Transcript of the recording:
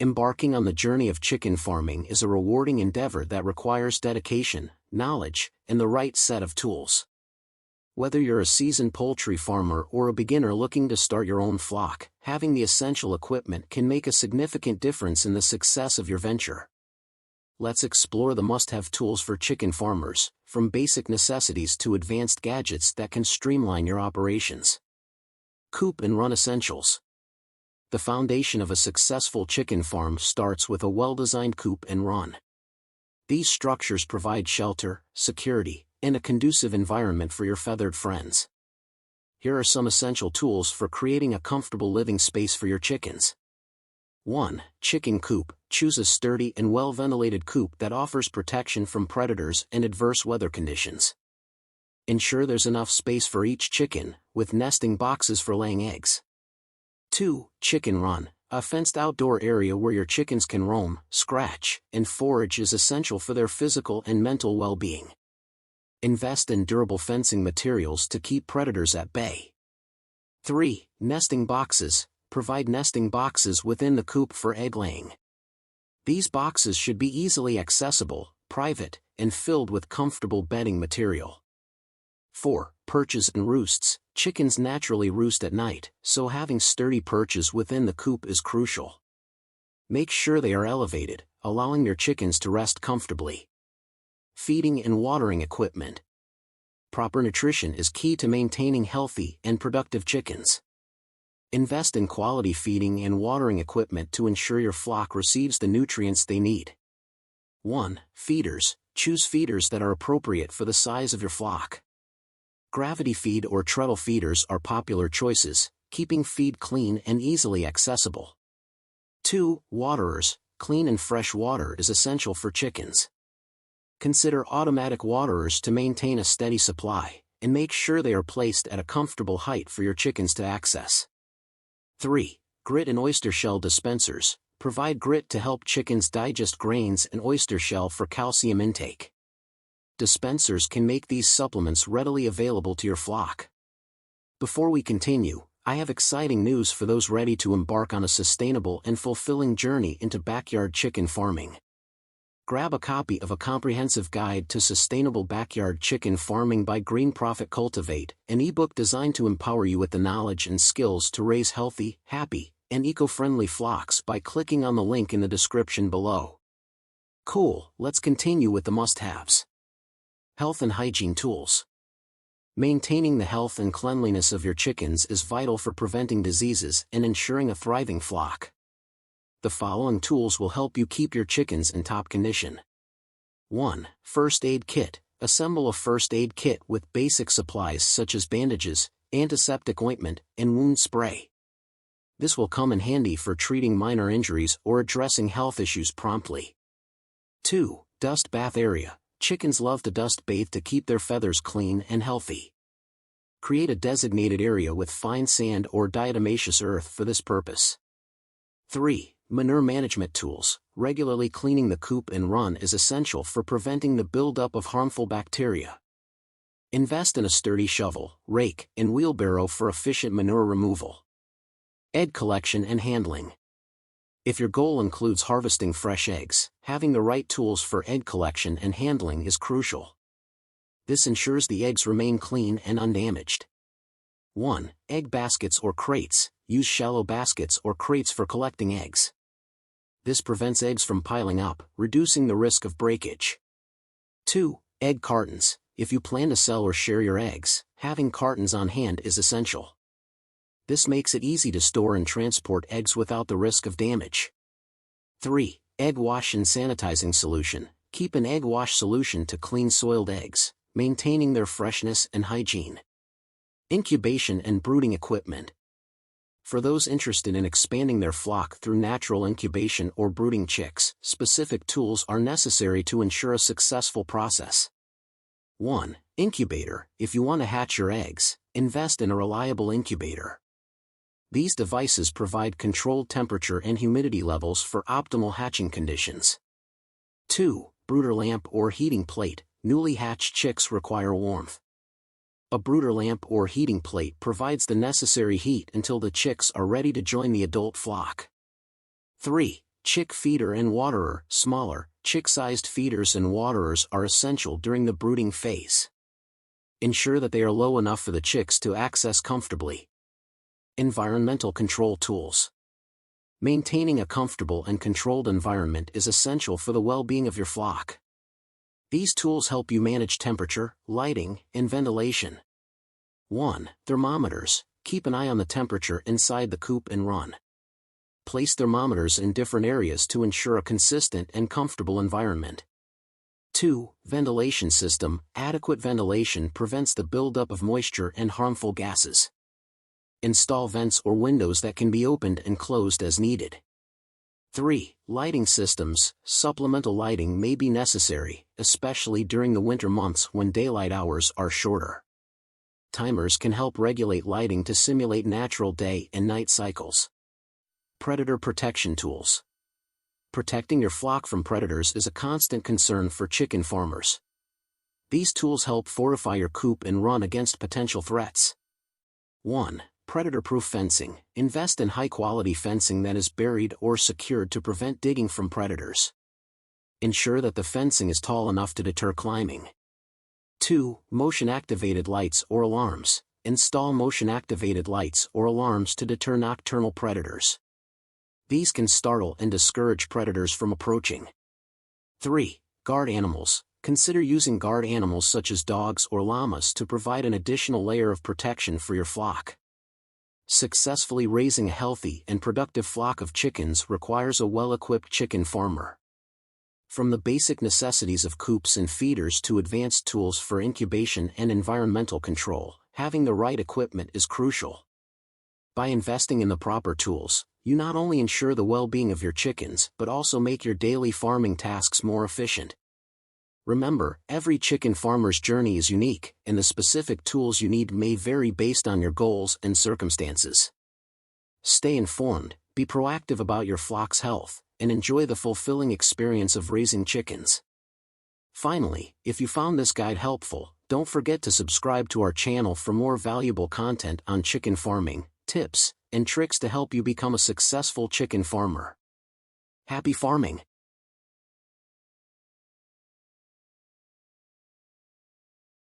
Embarking on the journey of chicken farming is a rewarding endeavor that requires dedication, knowledge, and the right set of tools. Whether you're a seasoned poultry farmer or a beginner looking to start your own flock, having the essential equipment can make a significant difference in the success of your venture. Let's explore the must-have tools for chicken farmers, from basic necessities to advanced gadgets that can streamline your operations. Coupe and Run Essentials. The foundation of a successful chicken farm starts with a well-designed coop and run. These structures provide shelter, security, and a conducive environment for your feathered friends. Here are some essential tools for creating a comfortable living space for your chickens. 1. Chicken coop. Choose a sturdy and well-ventilated coop that offers protection from predators and adverse weather conditions. Ensure there's enough space for each chicken, with nesting boxes for laying eggs. 2. Chicken run. A fenced outdoor area where your chickens can roam, scratch, and forage is essential for their physical and mental well-being. Invest in durable fencing materials to keep predators at bay. 3. Nesting boxes. Provide nesting boxes within the coop for egg laying. These boxes should be easily accessible, private, and filled with comfortable bedding material. 4. Perches and roosts. Chickens naturally roost at night, so having sturdy perches within the coop is crucial. Make sure they are elevated, allowing your chickens to rest comfortably. Feeding and watering equipment. Proper nutrition is key to maintaining healthy and productive chickens. Invest in quality feeding and watering equipment to ensure your flock receives the nutrients they need. 1. Feeders. Choose feeders that are appropriate for the size of your flock. Gravity feed or treadle feeders are popular choices, keeping feed clean and easily accessible. 2. Waterers. Clean and fresh water is essential for chickens. Consider automatic waterers to maintain a steady supply, and make sure they are placed at a comfortable height for your chickens to access. 3. Grit and oyster shell dispensers. Provide grit to help chickens digest grains and oyster shell for calcium intake. Dispensers can make these supplements readily available to your flock. Before we continue, I have exciting news for those ready to embark on a sustainable and fulfilling journey into backyard chicken farming. Grab a copy of A Comprehensive Guide to Sustainable Backyard Chicken Farming by Green Profit Cultivate, an ebook designed to empower you with the knowledge and skills to raise healthy, happy, and eco-friendly flocks by clicking on the link in the description below. Cool, let's continue with the must-haves. Health and hygiene tools. Maintaining the health and cleanliness of your chickens is vital for preventing diseases and ensuring a thriving flock. The following tools will help you keep your chickens in top condition. 1. First aid kit. Assemble a first aid kit with basic supplies such as bandages, antiseptic ointment, and wound spray. This will come in handy for treating minor injuries or addressing health issues promptly. 2. Dust bath area. Chickens love to dust bathe to keep their feathers clean and healthy. Create a designated area with fine sand or diatomaceous earth for this purpose. 3. Manure management tools. Regularly cleaning the coop and run is essential for preventing the buildup of harmful bacteria. Invest in a sturdy shovel, rake, and wheelbarrow for efficient manure removal. Egg collection and handling. If your goal includes harvesting fresh eggs, having the right tools for egg collection and handling is crucial. This ensures the eggs remain clean and undamaged. 1. Egg baskets or crates. Use shallow baskets or crates for collecting eggs. This prevents eggs from piling up, reducing the risk of breakage. 2. Egg cartons. If you plan to sell or share your eggs, having cartons on hand is essential. This makes it easy to store and transport eggs without the risk of damage. 3. Egg wash and sanitizing solution. Keep an egg wash solution to clean soiled eggs, maintaining their freshness and hygiene. Incubation and brooding equipment. For those interested in expanding their flock through natural incubation or brooding chicks, specific tools are necessary to ensure a successful process. 1. Incubator. If you want to hatch your eggs, invest in a reliable incubator. These devices provide controlled temperature and humidity levels for optimal hatching conditions. 2. Brooder lamp or heating plate. Newly hatched chicks require warmth. A brooder lamp or heating plate provides the necessary heat until the chicks are ready to join the adult flock. 3. Chick feeder and waterer. Smaller, chick-sized feeders and waterers are essential during the brooding phase. Ensure that they are low enough for the chicks to access comfortably. Environmental control tools. Maintaining a comfortable and controlled environment is essential for the well-being of your flock. These tools help you manage temperature, lighting, and ventilation. 1. Thermometers. Keep an eye on the temperature inside the coop and run. Place thermometers in different areas to ensure a consistent and comfortable environment. 2. Ventilation system. Adequate ventilation prevents the buildup of moisture and harmful gases. Install vents or windows that can be opened and closed as needed. 3. Lighting systems. Supplemental lighting may be necessary, especially during the winter months when daylight hours are shorter. Timers can help regulate lighting to simulate natural day and night cycles. Predator protection tools. Protecting your flock from predators is a constant concern for chicken farmers. These tools help fortify your coop and run against potential threats. 1. Predator-proof fencing. Invest in high-quality fencing that is buried or secured to prevent digging from predators. Ensure that the fencing is tall enough to deter climbing. 2. Motion-activated lights or alarms. Install motion-activated lights or alarms to deter nocturnal predators. These can startle and discourage predators from approaching. 3. Guard animals. Consider using guard animals such as dogs or llamas to provide an additional layer of protection for your flock. Successfully raising a healthy and productive flock of chickens requires a well-equipped chicken farmer. From the basic necessities of coops and feeders to advanced tools for incubation and environmental control, having the right equipment is crucial. By investing in the proper tools, you not only ensure the well-being of your chickens but also make your daily farming tasks more efficient. Remember, every chicken farmer's journey is unique, and the specific tools you need may vary based on your goals and circumstances. Stay informed, be proactive about your flock's health, and enjoy the fulfilling experience of raising chickens. Finally, if you found this guide helpful, don't forget to subscribe to our channel for more valuable content on chicken farming, tips, and tricks to help you become a successful chicken farmer. Happy farming!